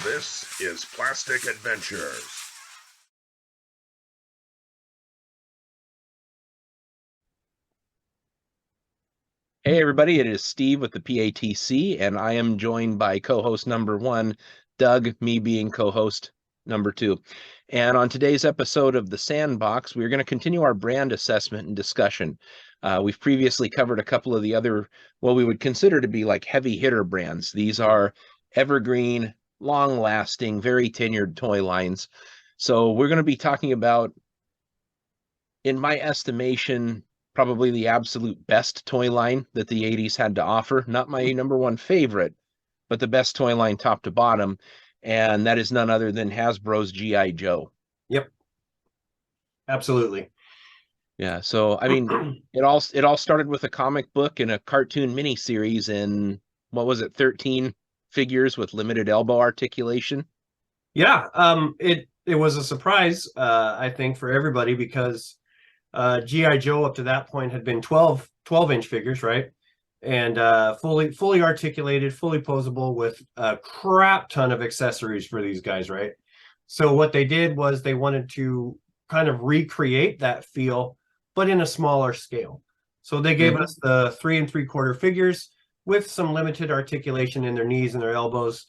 This is Plastic Adventures. Hey everybody, it is Steve with the PATC, and I am joined by co-host number one, Doug, me being co-host number two. And on today's episode of The Sandbox, we're going to continue our brand assessment and discussion. We've previously covered a couple of the other, what we would consider to be like heavy hitter brands. These are evergreen, long-lasting, very tenured toy lines. So we're going to be talking about, in my estimation, probably the absolute best toy line that the 80s had to offer. Not my number one favorite, but the best toy line top to bottom. And that is none other than Hasbro's G.I. Joe. Yep. Absolutely. Yeah. So, I mean, it all started with a comic book and a cartoon miniseries in, what was it, 13 figures with limited elbow articulation. Yeah. It was a surprise, I think, for everybody because G.I. Joe up to that point had been 12-inch figures, right? And fully articulated, fully posable with a crap ton of accessories for these guys, right? So what they did was they wanted to kind of recreate that feel, but in a smaller scale. So they gave us the 3 3/4 figures with some limited articulation in their knees and their elbows,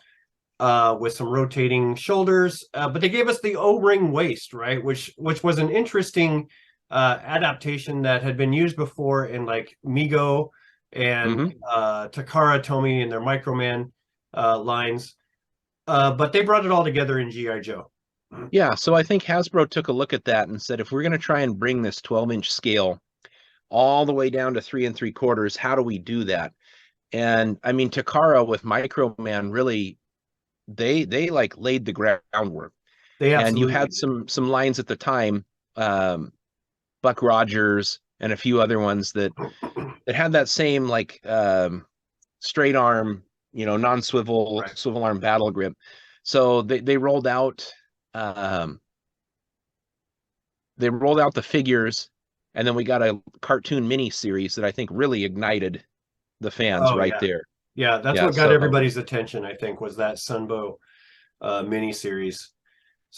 with some rotating shoulders, but they gave us the O-ring waist, right? Which was an interesting adaptation that had been used before in like Mego and Takara Tomy and their Microman lines, but they brought it all together in G.I. Joe. Yeah, so I think Hasbro took a look at that and said, if we're going to try and bring this 12-inch scale all the way down to 3 3/4, how do we do that? And I mean, Takara with Microman really, they like laid the groundwork. They And you absolutely had did. some lines at the time, Buck Rogers and a few other ones that had that same like straight arm, non-swivel Right. swivel arm battle grip. So um, they rolled out the figures, and then we got a cartoon mini series that I think really ignited the fans Oh right yeah. there. Yeah, that's Yeah, what got so everybody's attention, I think, was that Sunbow miniseries.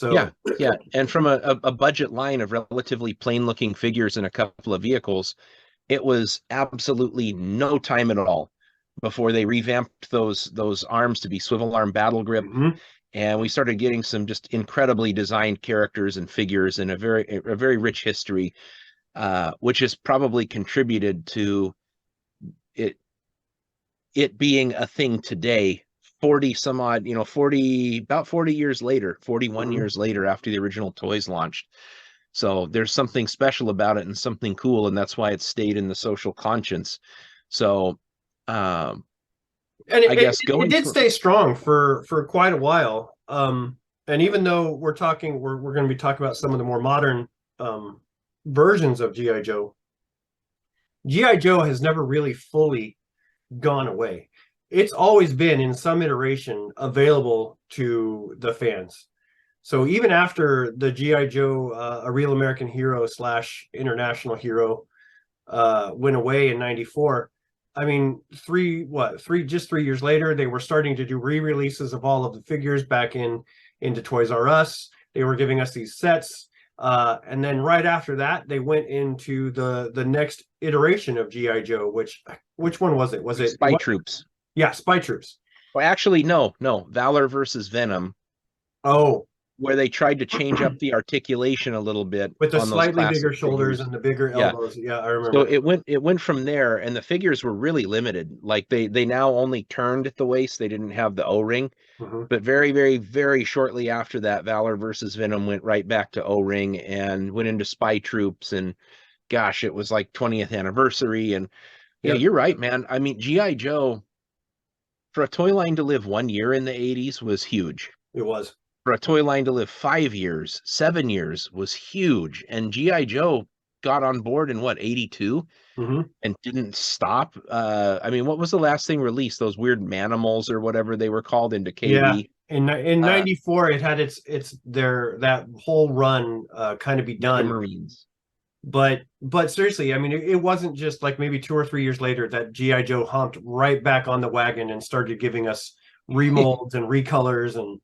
yeah, So yeah. And from a budget line of relatively plain looking figures and a couple of vehicles, it was absolutely no time at all before they revamped those arms to be swivel arm battle grip, mhm. and we started getting some just incredibly designed characters and figures and a very rich history, which has probably contributed to it it being a thing today. 40 some odd, 40 years later, 41 Mhm. years later after the original toys launched. So there's something special about it and something cool, and that's why it stayed in the social conscience. So um, And I guess it going did for stay strong for quite a while. And even though we're going to be talking about some of the more modern um, versions of GI Joe, GI Joe has never really fully gone away. It's always been in some iteration available to the fans. So even after the GI Joe, a real American hero slash international hero, went away in '94. I mean, just 3 years later, they were starting to do re-releases of all of the figures back into Toys R Us. They were giving us these sets. And then right after that, they went into the next iteration of GI Joe, which one was it? Was it Spy what? Troops. Yeah, Spy Troops. Well, actually, no, Valor versus Venom, Oh, where they tried to change up the articulation a little bit with the on those slightly classic bigger shoulders figures. and the bigger Yeah. elbows. Yeah, I So remember. it went from there, and the figures were really limited. Like they now only turned at the waist; they didn't have the O-ring. Mhm. But very, very, very shortly after that, Valor versus Venom went right back to O-ring and went into Spy Troops, and gosh, it was like 20th anniversary. And yeah, Yep, you're right, man. I mean, GI Joe, for a toy line to live 1 year in the 80s was huge. it was. For a toy line to live 5 years, 7 years was huge. And GI Joe got on board in what, 82? Mhm. And didn't stop. I mean, what was the last thing released? Those weird Manimals or whatever they were called into Yeah, KB. in Uh, '94, it had its their that whole run kind of be Mega done. Marines. But seriously, I mean, it wasn't just like maybe 2 or 3 years later that GI Joe humped right back on the wagon and started giving us remolds and recolors and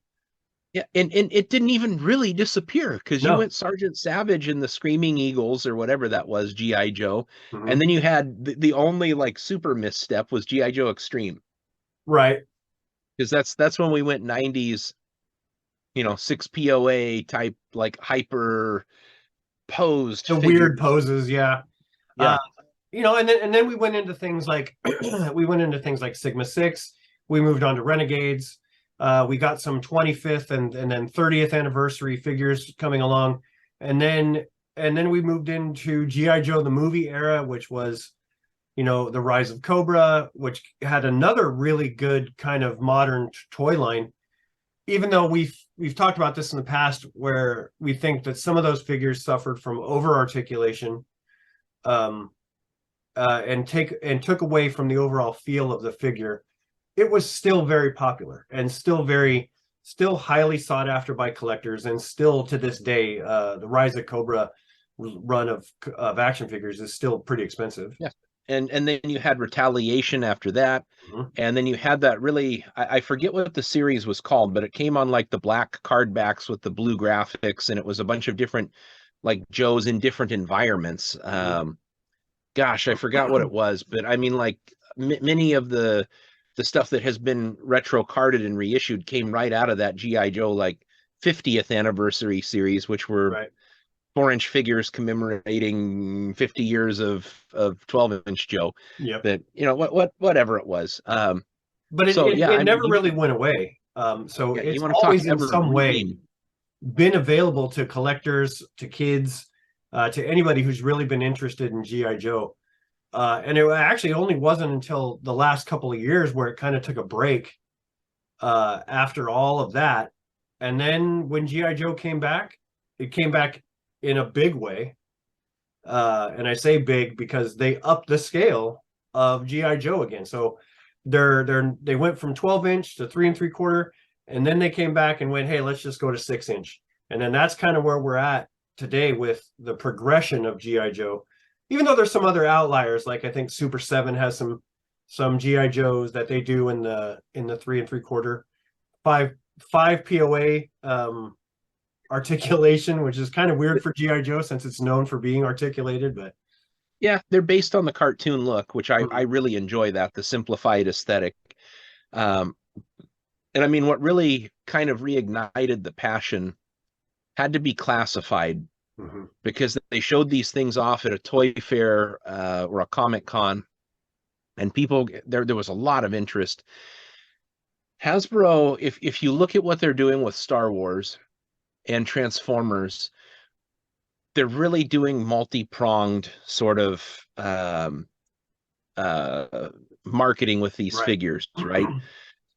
Yeah, and it didn't even really disappear because you No. went Sergeant Savage in the Screaming Eagles or whatever that was, G.I. Joe, Mhm. and then you had the only like super misstep was G.I. Joe Extreme Right. because that's when we went 90s, 6 POA type like hyper posed The weird figures. poses, yeah. Uh, Yeah, and then we went into things like Sigma 6. We moved on to Renegades. We got some 25th and then 30th anniversary figures coming along. And then we moved into GI Joe the movie era, which was, the Rise of Cobra, which had another really good kind of modern toy line. Even though we've talked about this in the past, where we think that some of those figures suffered from over articulation, um, and took away from the overall feel of the figure, it was still very popular and still highly sought after by collectors, and still to this day, the Rise of Cobra run of action figures is still pretty expensive. yeah. And then you had Retaliation after that. Mhm. And then you had that really, I forget what the series was called, but it came on like the black card backs with the blue graphics, and it was a bunch of different like Joes in different environments. Gosh, I forgot what it was, but I mean, like many of the stuff that has been retro carded and reissued came right out of that GI Joe like 50th anniversary series, which were Right. 4-inch figures commemorating 50 years of 12-inch Joe. Yep. That whatever it was. But it, So it, yeah, it I mean, never really went away. So yeah, you it's want to talk always in some way evergreen. been available to collectors, to kids, to anybody who's really been interested in GI Joe. And it actually only wasn't until the last couple of years where it kind of took a break, after all of that. And then when GI Joe came back, it came back in a big way. And I say big because they upped the scale of GI Joe again. So they went from 12-inch to 3 3/4, and then they came back and went, hey, let's just go to 6-inch. And then that's kind of where we're at today with the progression of GI Joe. Even though there's some other outliers, like I think Super 7 has some GI Joes that they do in the 3 3/4, five POA articulation, which is kind of weird for GI Joe since it's known for being articulated. But Yeah, they're based on the cartoon look, which I Mhm. really enjoy that, the simplified aesthetic. Um, and I mean, what really kind of reignited the passion had to be Classified, Mhm. because they showed these things off at a toy fair or a Comic Con, and people there was a lot of interest. Hasbro, if you look at what they're doing with Star Wars and Transformers, they're really doing multi-pronged sort of uh, marketing with these Right. figures, right?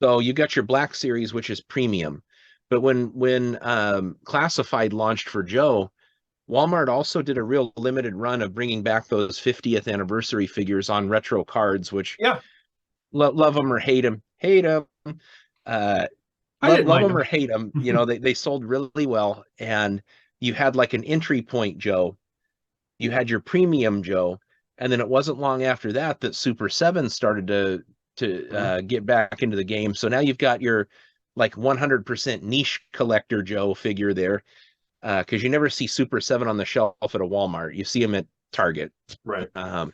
So you got your Black Series, which is premium, but when Classified launched for Joe, Walmart also did a real limited run of bringing back those 50th anniversary figures on retro cards, which Yeah, love them or hate them. Uh, I didn't love mind them them. or hate them. They sold really well, and you had like an entry point Joe, you had your premium Joe, and then it wasn't long after that that Super 7 started to get back into the game. So now you've got your like 100% niche collector Joe figure there, because you never see Super 7 on the shelf at a Walmart. You see them at Target. Right. Um,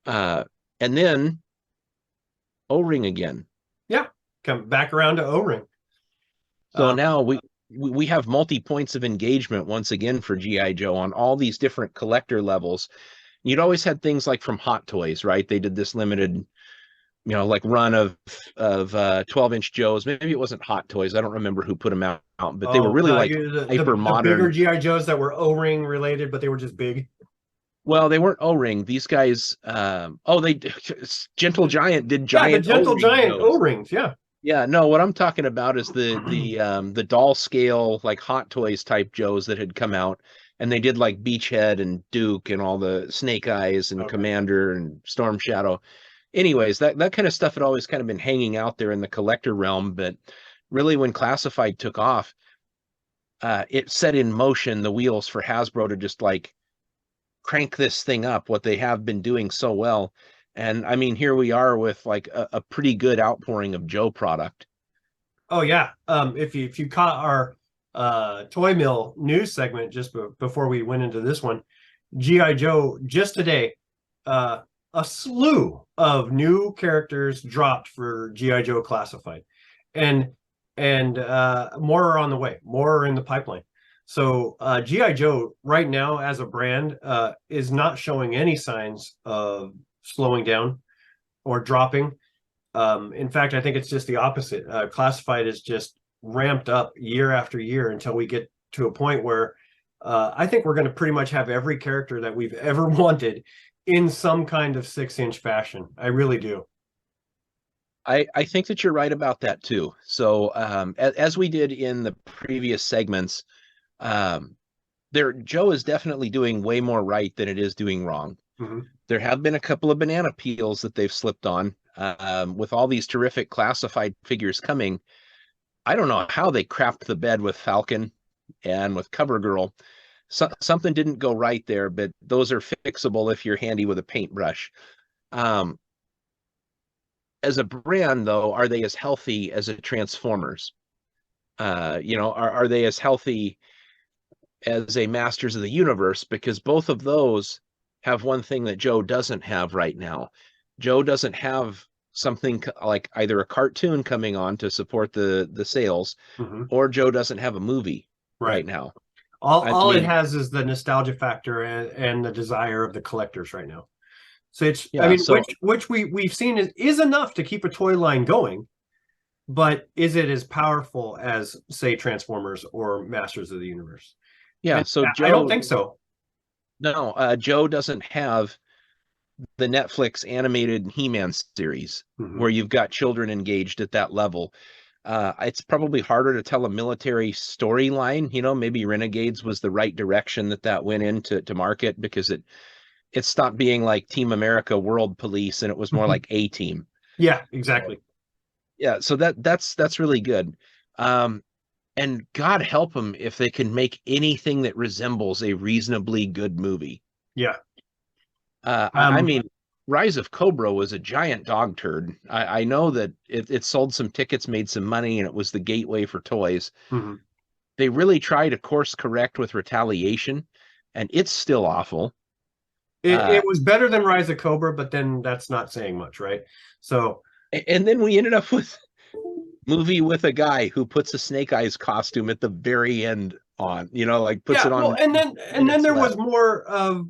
and then O-Ring again. Yeah. Come back around to O-Ring. So Um, now we have multi points of engagement once again for GI Joe on all these different collector levels. You'd always had things like from Hot Toys, right? They did this limited, like run of 12-inch Joes. Maybe it wasn't Hot Toys. I don't remember who put them out, but they were oh, really like the hyper bigger modern. GI Joes that were O-Ring related, but they were just big. Well, they weren't O-ring. These guys, they Gentle Giant did Yeah, the giant Gentle O-ring Giant Joes. O-Rings. Yeah. Yeah, no, what I'm talking about is the doll scale like Hot Toys type Joes that had come out, and they did like Beachhead and Duke and all the Snake Eyes and Okay. Commander and Storm Shadow. Anyways, that kind of stuff had always kind of been hanging out there in the collector realm, but really when Classified took off, it set in motion the wheels for Hasbro to just like crank this thing up, what they have been doing so well. And I mean, here we are with like a pretty good outpouring of Joe product. Oh yeah. If you caught our Toy Mill news segment just before we went into this one, GI Joe just today, a slew of new characters dropped for GI Joe Classified, and more are on the way. More are in the pipeline. So GI Joe right now as a brand is not showing any signs of slowing down or dropping. In fact, I think it's just the opposite. Classified is just ramped up year after year until we get to a point where I think we're going to pretty much have every character that we've ever wanted in some kind of 6-inch fashion. I really do. I think that you're right about that too. So as we did in the previous segments, Joe is definitely doing way more right than it is doing wrong. Mm-hmm. There have been a couple of banana peels that they've slipped on with all these terrific classified figures coming. I don't know how they crapped the bed with Falcon and with CoverGirl. Something didn't go right there, but those are fixable if you're handy with a paintbrush. As a brand, though, are they as healthy as a Transformers? Are they as healthy as a Masters of the Universe? Because both of those have one thing that Joe doesn't have right now. Joe doesn't have something like either a cartoon coming on to support the sales, Mm-hmm. or Joe doesn't have a movie right now. All it has is the nostalgia factor and the desire of the collectors right now. So it's, Yeah, I mean, so, which we've seen is enough to keep a toy line going, but is it as powerful as, say, Transformers or Masters of the Universe? yeah. And So Joe, I don't think so. No, Joe doesn't have the Netflix animated He-Man series Mm-hmm. where you've got children engaged at that level. It's probably harder to tell a military storyline. Maybe Renegades was the right direction that went into to market, because it stopped being like Team America World Police and it was more like A-Team. Yeah, exactly. Yeah, so that's really good. And God help them if they can make anything that resembles a reasonably good movie. Yeah. I mean, Rise of Cobra was a giant dog turd. I know that it sold some tickets, made some money, and it was the gateway for toys. Mm-hmm. They really try to course correct with Retaliation, and it's still awful. It was better than Rise of Cobra, but then that's not saying much, right? So, and then we ended up with movie with a guy who puts a Snake Eyes costume at the very end on, puts it on. Well, and then there was more of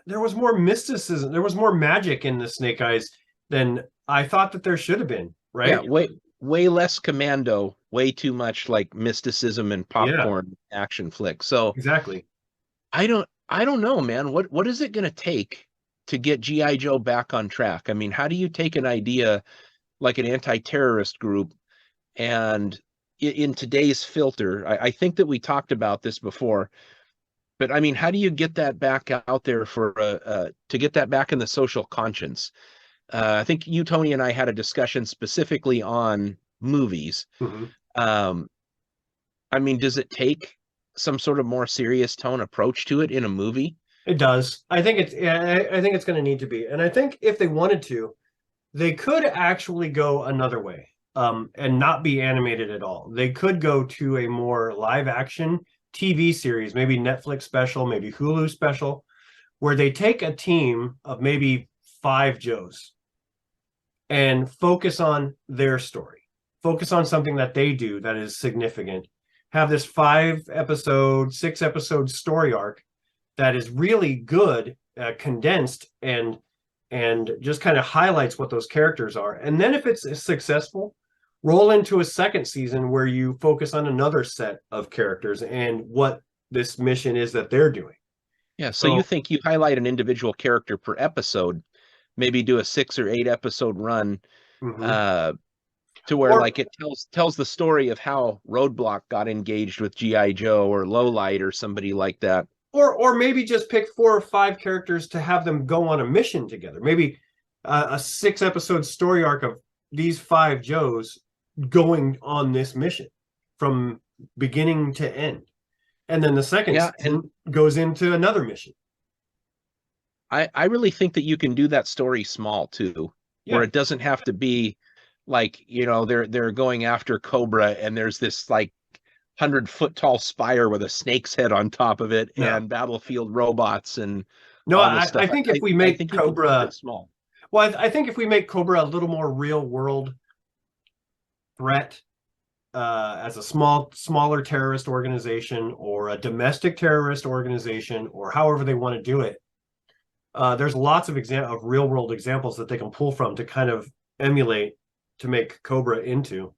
there was more mysticism. There was more magic in the Snake Eyes than I thought that there should have been, right? Yeah, way less Commando, way too much like mysticism and popcorn action flick. So exactly. I don't know, man. What is it going to take to get G.I. Joe back on track? I mean, how do you take an idea like an anti-terrorist group, and in today's filter, I think that we talked about this before, but I mean, how do you get that back out there to get that back in the social conscience? I think you, Tony, and I had a discussion specifically on movies. Mm-hmm. I mean, does it take some sort of more serious tone approach to it in a movie? It does. I think it's going to need to be. And I think if they wanted to, they could actually go another way, and not be animated at all. They could go to a more live action TV series, maybe Netflix special, maybe Hulu special, where they take a team of maybe 5 Joes and focus on their story, focus on something that they do that is significant, have this 5-episode, 6-episode story arc that is really good, condensed, and just kind of highlights what those characters are. And then if it's successful, roll into a second season where you focus on another set of characters and what this mission is that they're doing. Yeah, so you think you highlight an individual character per episode, maybe do a 6 or 8 episode run, Mm-hmm. to where like it tells the story of how Roadblock got engaged with G.I. Joe or Lowlight or somebody like that. Or maybe just pick 4 or 5 characters to have them go on a mission together. Maybe a 6-episode story arc of these 5 Joes going on this mission from beginning to end. And then the second season goes into another mission. I really think that you can do that story small too, where it doesn't have to be like, you know, they're going after Cobra, and there's this like 100-foot tall spire with a snake's head on top of it, No, and battlefield robots and no, all this I stuff. think if we I make think you can keep Cobra, it small. well, I think if we make Cobra a little more real world threat, as a smaller terrorist organization or a domestic terrorist organization, or however they want to do it, there's lots of real world examples that they can pull from to kind of emulate to make Cobra into.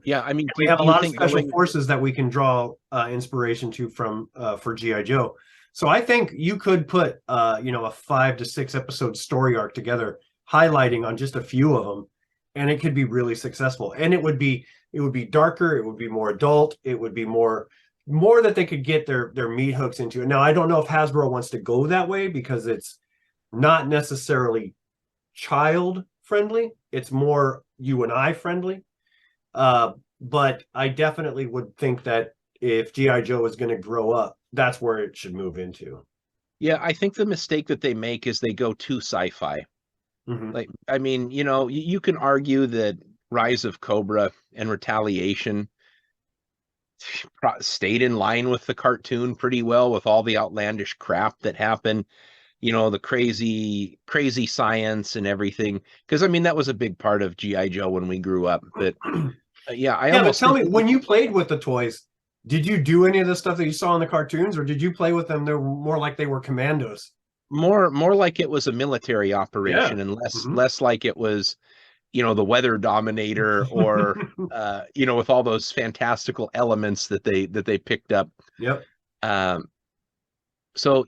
Yeah, I mean, We have a do you lot of think special going, forces that we can draw inspiration to from for GI Joe. So I think you could put a 5 to 6 episode story arc together, highlighting on just a few of them, and it could be really successful. And it would be darker, it would be more adult, it would be more that they could get their meat hooks into it. Now I don't know if Hasbro wants to go that way because it's not necessarily child friendly. It's more you and I friendly. But I definitely would think that if GI Joe is going to grow up, that's where it should move into. yeah, I think the mistake that they make is they go too sci-fi. Mm-hmm. Like, I mean, you know, you can argue that Rise of Cobra and Retaliation stayed in line with the cartoon pretty well, with all the outlandish crap that happened, you know, the crazy science and everything. Because I mean, that was a big part of GI Joe when we grew up. But yeah, I Yeah, but almost tell think me, when you played with the toys, did you do any of the stuff that you saw in the cartoons, or did you play with them? They're more like they were commandos. more like it was a military Yeah. operation, and Mm-hmm. less like it was, you know, the Weather Dominator, or you know, with all those fantastical elements that they picked up. Yep. Um, so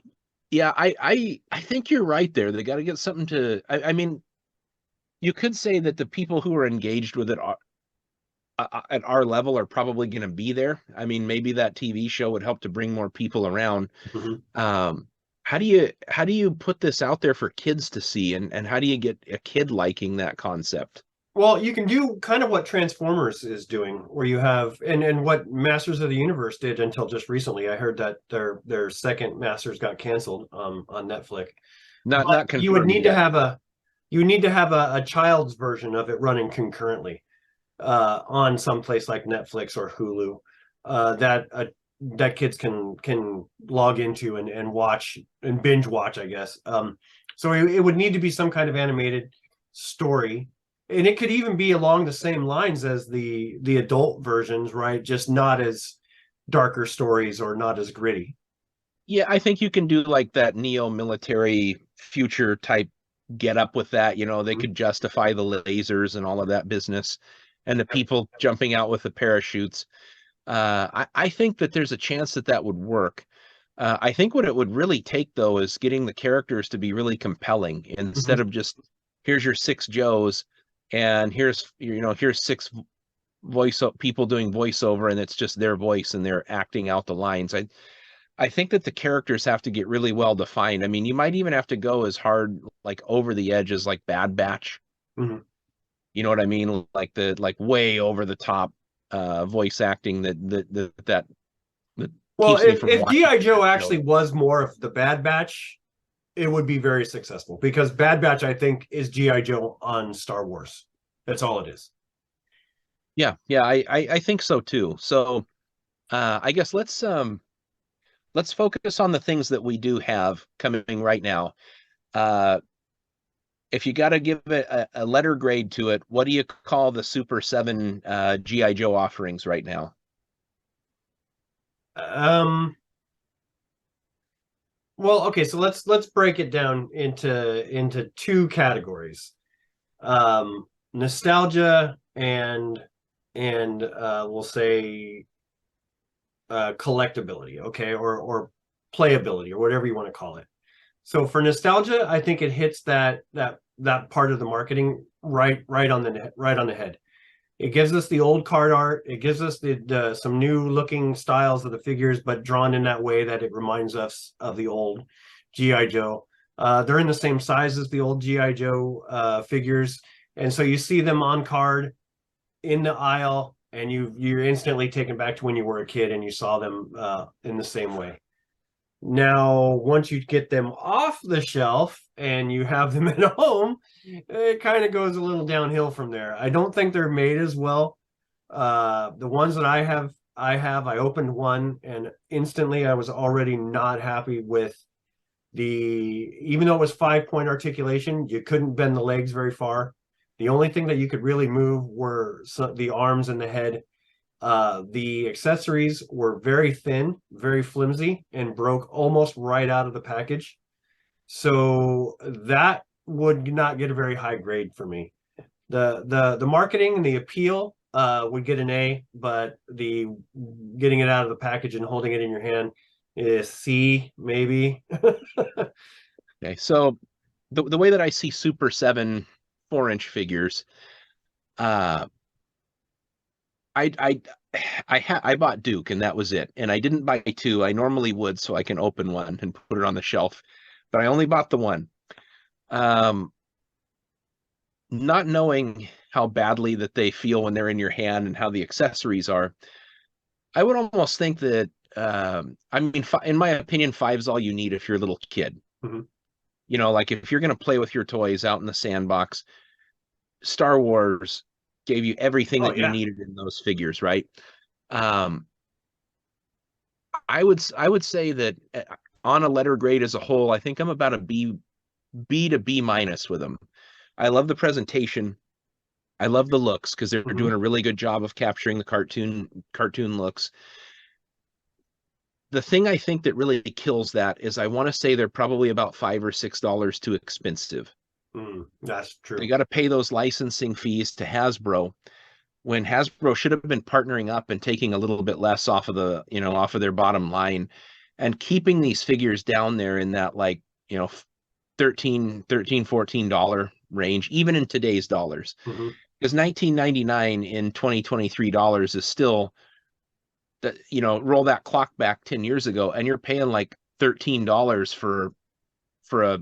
yeah, I think you're right there. They got to get something to. I mean, you could say that the people who are engaged with it are, at our level, are probably going to be there. I mean, maybe that TV show would help to bring more people around. Mm-hmm. How do you put this out there for kids to see, and how do you get a kid liking that concept? Well, you can do kind of what Transformers is doing, where you have and what Masters of the Universe did until just recently. I heard that their second Masters got canceled on Netflix. But Not confirmed yet. You would need to have a child's version of it running concurrently on some place like Netflix or Hulu, that kids can log into and watch and binge watch, I guess. So it would need to be some kind of animated story, and it could even be along the same lines as the adult versions, right? Just not as darker stories or not as gritty. Yeah, I think you can do like that neo military future type get up with that. You know, they could justify the lasers and all of that business, and the people jumping out with the parachutes. I think that there's a chance that that would work. I think what it would really take, though, is getting the characters to be really compelling, instead of just, here's your 6 Joes, and here's 6 people doing voiceover, and it's just their voice and they're acting out the lines. I think that the characters have to get really well defined. I mean, you might even have to go as hard, like over the edge, as like Bad Batch. Mm-hmm. You know what I mean? Like way over the top voice acting that Well, keeps me from if watching GI Joe that actually show. was more of the Bad Batch, it would be very successful, because Bad Batch, I think, is GI Joe on Star Wars. That's all it is. Yeah, I think so too. So I guess let's focus on the things that we do have coming right now. If you got to give it a letter grade to it, what do you call the Super 7 GI Joe offerings right now? Well, okay, so let's break it down into 2 categories. Nostalgia and we'll say collectability, okay, or playability, or whatever you want to call it. So for nostalgia, I think it hits that part of the marketing right on the head. It gives us the old card art. It gives us some new looking styles of the figures, but drawn in that way that it reminds us of the old GI Joe. They're in the same size as the old GI Joe figures, and so you see them on card in the aisle, and you're instantly taken back to when you were a kid and you saw them in the same way. Now, once you get them off the shelf and you have them at home, it kind of goes a little downhill from there. I don't think they're made as well. The ones that I opened one and instantly I was already not happy with even though it was 5-point articulation, you couldn't bend the legs very far. The only thing that you could really move were the arms and the head. The accessories were very thin, very flimsy, and broke almost right out of the package. So that would not get a very high grade for me. The marketing and the appeal would get an A, but the getting it out of the package and holding it in your hand is C, maybe. Okay, so the way that I see Super 7 4-inch figures, uh, I bought Duke and that was it, and I didn't buy two. I normally would, so I can open one and put it on the shelf, but I only bought the one. Not knowing how badly that they feel when they're in your hand and how the accessories are, I would almost think that I mean, in my opinion, 5's all you need if you're a little kid. Mm-hmm. You know, like if you're going to play with your toys out in the sandbox, Star Wars gave you everything that you needed in those figures, right? I would say that on a letter grade as a whole, I think I'm about a B to B minus with them. I love the presentation. I love the looks because they're doing a really good job of capturing the cartoon looks. The thing I think that really kills that is I want to say they're probably about $5 or $6 too expensive. That's true. You got to pay those licensing fees to Hasbro when Hasbro should have been partnering up and taking a little bit less off of off of their bottom line and keeping these figures down there in that, like, $13, $14 range, even in today's dollars. Because $19.99 in 2023 dollars is still that, roll that clock back 10 years ago and you're paying like $13 for a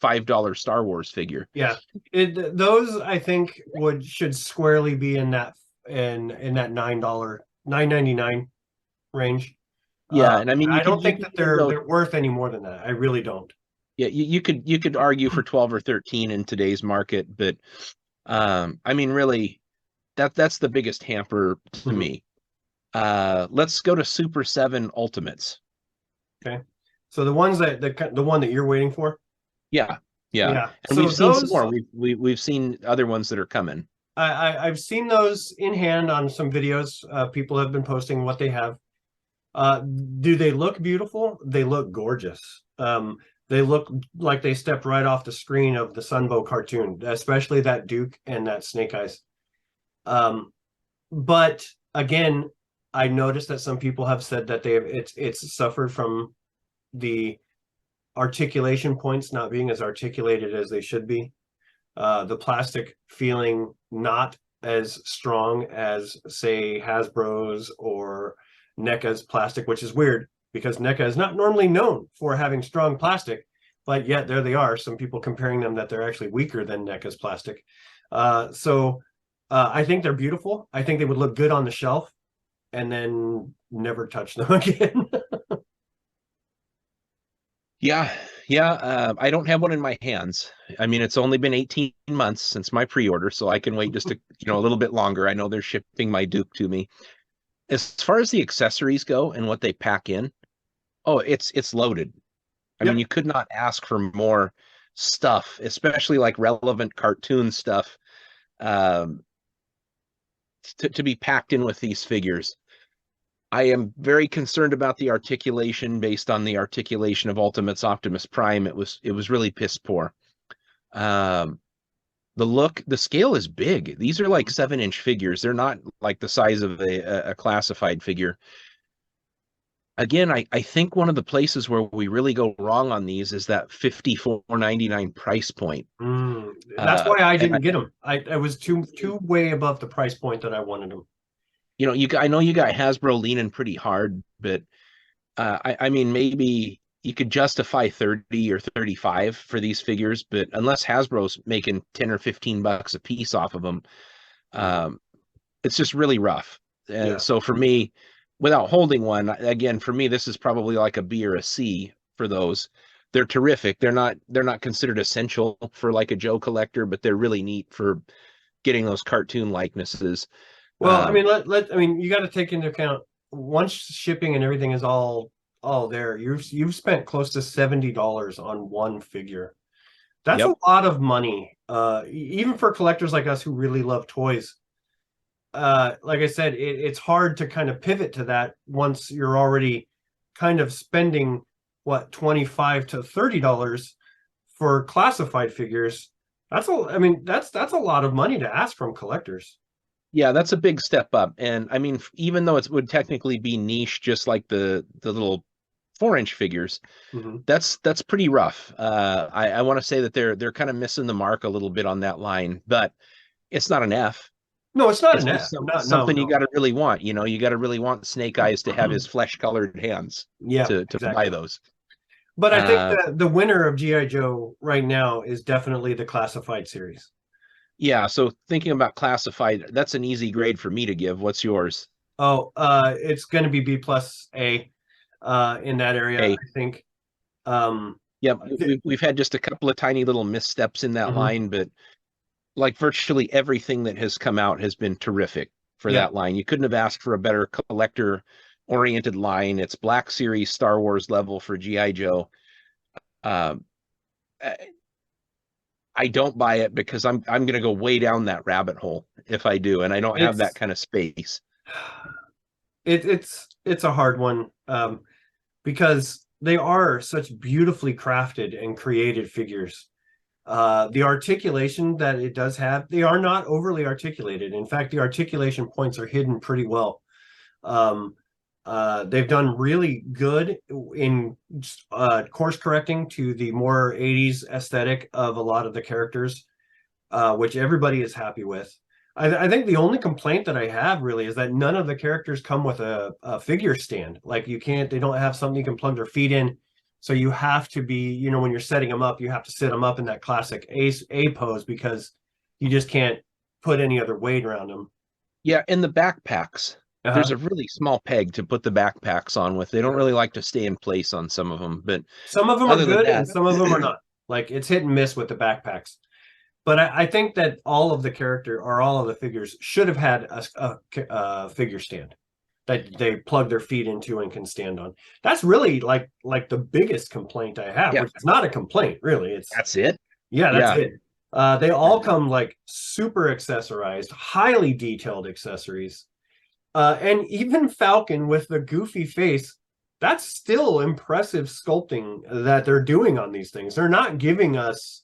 $5 Star Wars figure. Yeah, those I think should squarely be in that $9.99 range. Yeah, and I mean, I don't think that they're worth any more than that. I really don't. Yeah, you could argue for 12 or 13 in today's market, but I mean, really, that's the biggest hamper to me. Let's go to Super 7 Ultimates. Okay, so the one that you're waiting for. Yeah. And so we've seen some more. We've seen other ones that are coming. I've seen those in hand on some videos. People have been posting what they have. Do they look beautiful? They look gorgeous. They look like they stepped right off the screen of the Sunbow cartoon, especially that Duke and that Snake Eyes. But again, I noticed that some people have said that it's suffered from the articulation points not being as articulated as they should be. The plastic feeling not as strong as, say, Hasbro's or NECA's plastic, which is weird because NECA is not normally known for having strong plastic, but yet there they are. Some people comparing them that they're actually weaker than NECA's plastic. So I think they're beautiful. I think they would look good on the shelf and then never touch them again. Yeah. I don't have one in my hands. I mean, it's only been 18 months since my pre-order, so I can wait just a little bit longer. I know they're shipping my Duke to me. As far as the accessories go and what they pack in, it's loaded. I mean, you could not ask for more stuff, especially like relevant cartoon stuff, to be packed in with these figures. I am very concerned about the articulation based on the articulation of Ultimates Optimus Prime. It was really piss poor. The scale is big. These are like 7-inch figures. They're not like the size of a classified figure. Again, I think one of the places where we really go wrong on these is that $54.99 price point. That's why I didn't get them. I was too way above the price point that I wanted them. I know you got Hasbro leaning pretty hard, but I mean, maybe you could justify 30 or 35 for these figures, but unless Hasbro's making 10 or 15 bucks a piece off of them, it's just really rough. So for me, without holding one, again, for me, this is probably like a B or a C for those. They're terrific. They're not considered essential for like a Joe collector, but they're really neat for getting those cartoon likenesses. Well, I mean, I mean, you got to take into account once shipping and everything is all there. You've spent close to $70 on one figure. That's Yep. a lot of money. Even for collectors like us who really love toys. Like I said, it's hard to kind of pivot to that once you're already kind of spending what, $25 to $30 for classified figures. I mean, that's a lot of money to ask from collectors. Yeah, that's a big step up. And I mean, even though it would technically be niche, just like the little 4-inch figures, Mm-hmm. that's pretty rough. I want to say that they're kind of missing the mark a little bit on that line, but it's not an F. No, it's not It's an just F. No, something you no. got to really want. You got to really want Snake Eyes to have his flesh-colored hands Yeah, to exactly. buy those. But I think the winner of G.I. Joe right now is definitely the classified series. Yeah, so thinking about classified, that's an easy grade for me to give. What's yours? Oh, it's going to be B plus A in that area, A. I think. Yeah, we've had just a couple of tiny little missteps in that Mhm. line, but like virtually everything that has come out has been terrific for Yeah. that line. You couldn't have asked for a better collector oriented line. It's Black Series Star Wars level for G.I. Joe. Um, I don't buy it because I'm going to go way down that rabbit hole if I do, and I don't have that kind of space. It's a hard one because they are such beautifully crafted and created figures. The articulation that it does have, they are not overly articulated. In fact, the articulation points are hidden pretty well. They've done really good in course correcting to the more 80s aesthetic of a lot of the characters, which everybody is happy with. I think the only complaint that I have really is that none of the characters come with a figure stand. Like they don't have something you can plug their feet in. So you have to be, when you're setting them up, you have to sit them up in that classic A pose because you just can't put any other weight around them. Yeah, and the backpacks. There's a really small peg to put the backpacks on with. They don't really like to stay in place on some of them, but some of them are good that, and some of them are not. Like it's hit and miss with the backpacks. But I think that all of the figures should have had a figure stand that they plug their feet into and can stand on. That's really like the biggest complaint I have, which is not a complaint, really. That's it. Yeah, that's it. They all come like super accessorized, highly detailed accessories. And even Falcon with the goofy face, that's still impressive sculpting that they're doing on these things. They're not giving us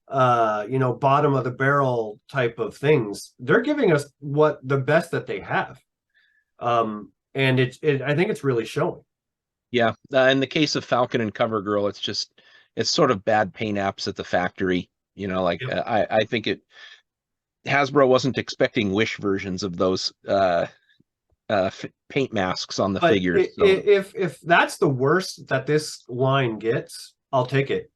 bottom of the barrel type of things. They're giving us the best that they have. And I think it's really showing. Yeah. In the case of Falcon and CoverGirl, it's sort of bad paint apps at the factory. I think Hasbro wasn't expecting Wish versions of those paint masks on the figures. If that's the worst that this line gets, I'll take it.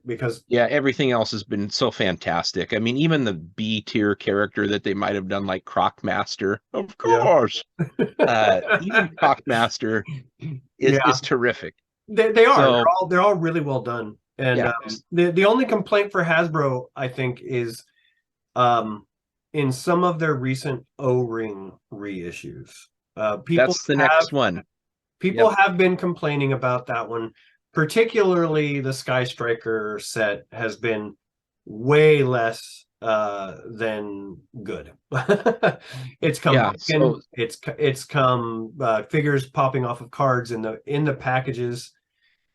Because everything else has been so fantastic. I mean, even the B tier character that they might have done, like Crocmaster, of course. Even Crocmaster is terrific. They are. They're all really well done. And the only complaint for Hasbro, I think, is in some of their recent O-ring reissues. That's the next one. People have been complaining about that one. Particularly the Sky Striker set has been way less than good. It's come it's come figures popping off of cards in the packages,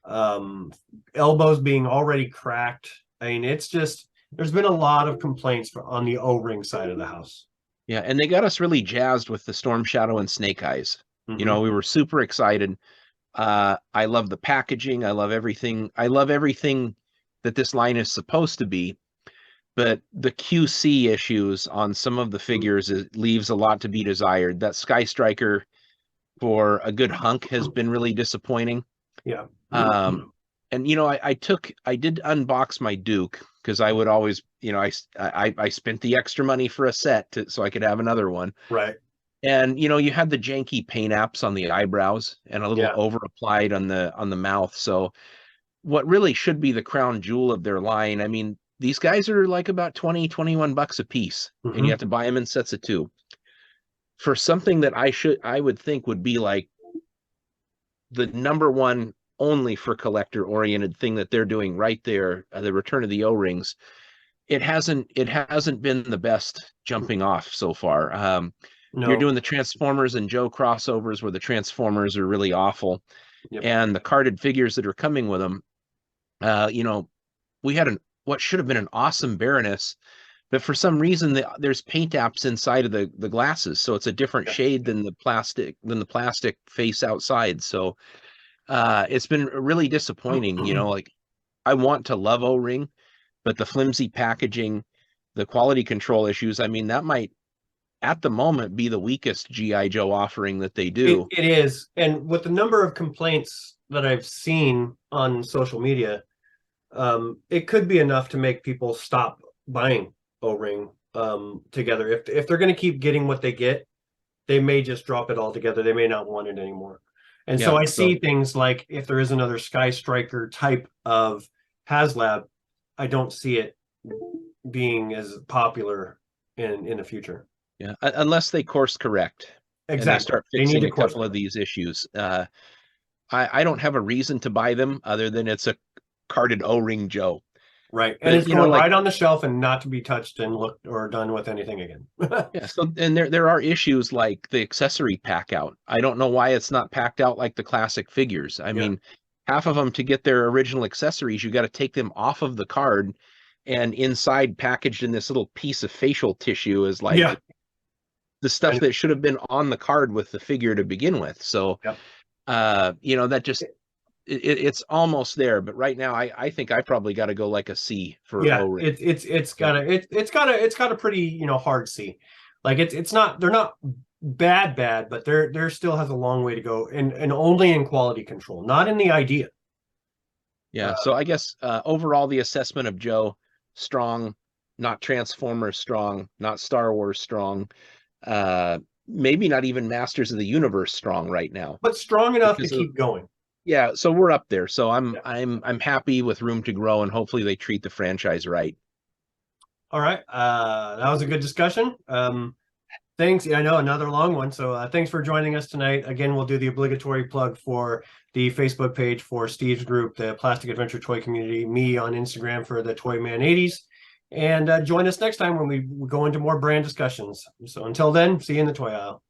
elbows being already cracked. I mean, there's been a lot of complaints on the O-ring side of the house. Yeah, and they got us really jazzed with the Storm Shadow and Snake Eyes. Mm-hmm. We were super excited. I love the packaging. I love everything that this line is supposed to be, but the QC issues on some of the figures leaves a lot to be desired. That Sky Striker for a good hunk has been really disappointing. Yeah. And I did unbox my Duke because I would always, I spent the extra money for a set so I could have another one. Right. And you had the janky paint apps on the eyebrows and a little Yeah. over applied on the mouth. So what really should be the crown jewel of their line, I mean, these guys are like about 20, 21 bucks a piece, and you have to buy them in sets of 2. For something that I would think would be like the number one only for collector oriented thing that they're doing right there, the return of the O-rings, it hasn't been the best jumping off so far. You're No. doing the Transformers and Joe crossovers where the Transformers are really awful. Yep. And the carded figures that are coming with them, we had what should have been an awesome Baroness, but for some reason there's paint apps inside of the glasses, so it's a different shade than the plastic face outside. So it's been really disappointing. Like, I want to love O-ring, but the flimsy packaging, the quality control issues, I mean, that might at the moment be the weakest GI Joe offering that they do. It is, and with the number of complaints that I've seen on social media, it could be enough to make people stop buying O-ring together. If they're going to keep getting what they get, they may just drop it all together. They may not want it anymore. And so I see things like, if there is another Sky Striker type of HasLab, I don't see it being as popular in the future. Yeah, unless they course correct. Exactly. And they start fixing a couple of these issues. I don't have a reason to buy them other than it's a carded O-ring Joe. Right. And it's going right on the shelf and not to be touched and looked or done with anything again. Yeah. So, and there are issues like the accessory pack out. I don't know why it's not packed out like the classic figures. I mean, half of them, to get their original accessories, you got to take them off of the card, and inside, packaged in this little piece of facial tissue, is like the stuff that should have been on the card with the figure to begin with. So, that just, it's almost there, but right now I think I probably got to go like a C for O-ring. It's got a pretty hard C. Like it's not, they're not bad, but there still has a long way to go, and only in quality control, not in the idea. Yeah. So I guess overall the assessment of Joe: strong, not Transformers strong, not Star Wars strong, maybe not even Masters of the Universe strong right now, but strong enough to keep going. Yeah, so we're up there. So I'm happy with room to grow, and hopefully they treat the franchise right. All right, that was a good discussion. Thanks. I know, another long one. So thanks for joining us tonight. Again, we'll do the obligatory plug for the Facebook page for Steve's group, the Plastic Adventure Toy Community, me on Instagram for the Toy Man 80s, and join us next time when we go into more brand discussions. So until then, see you in the toy aisle.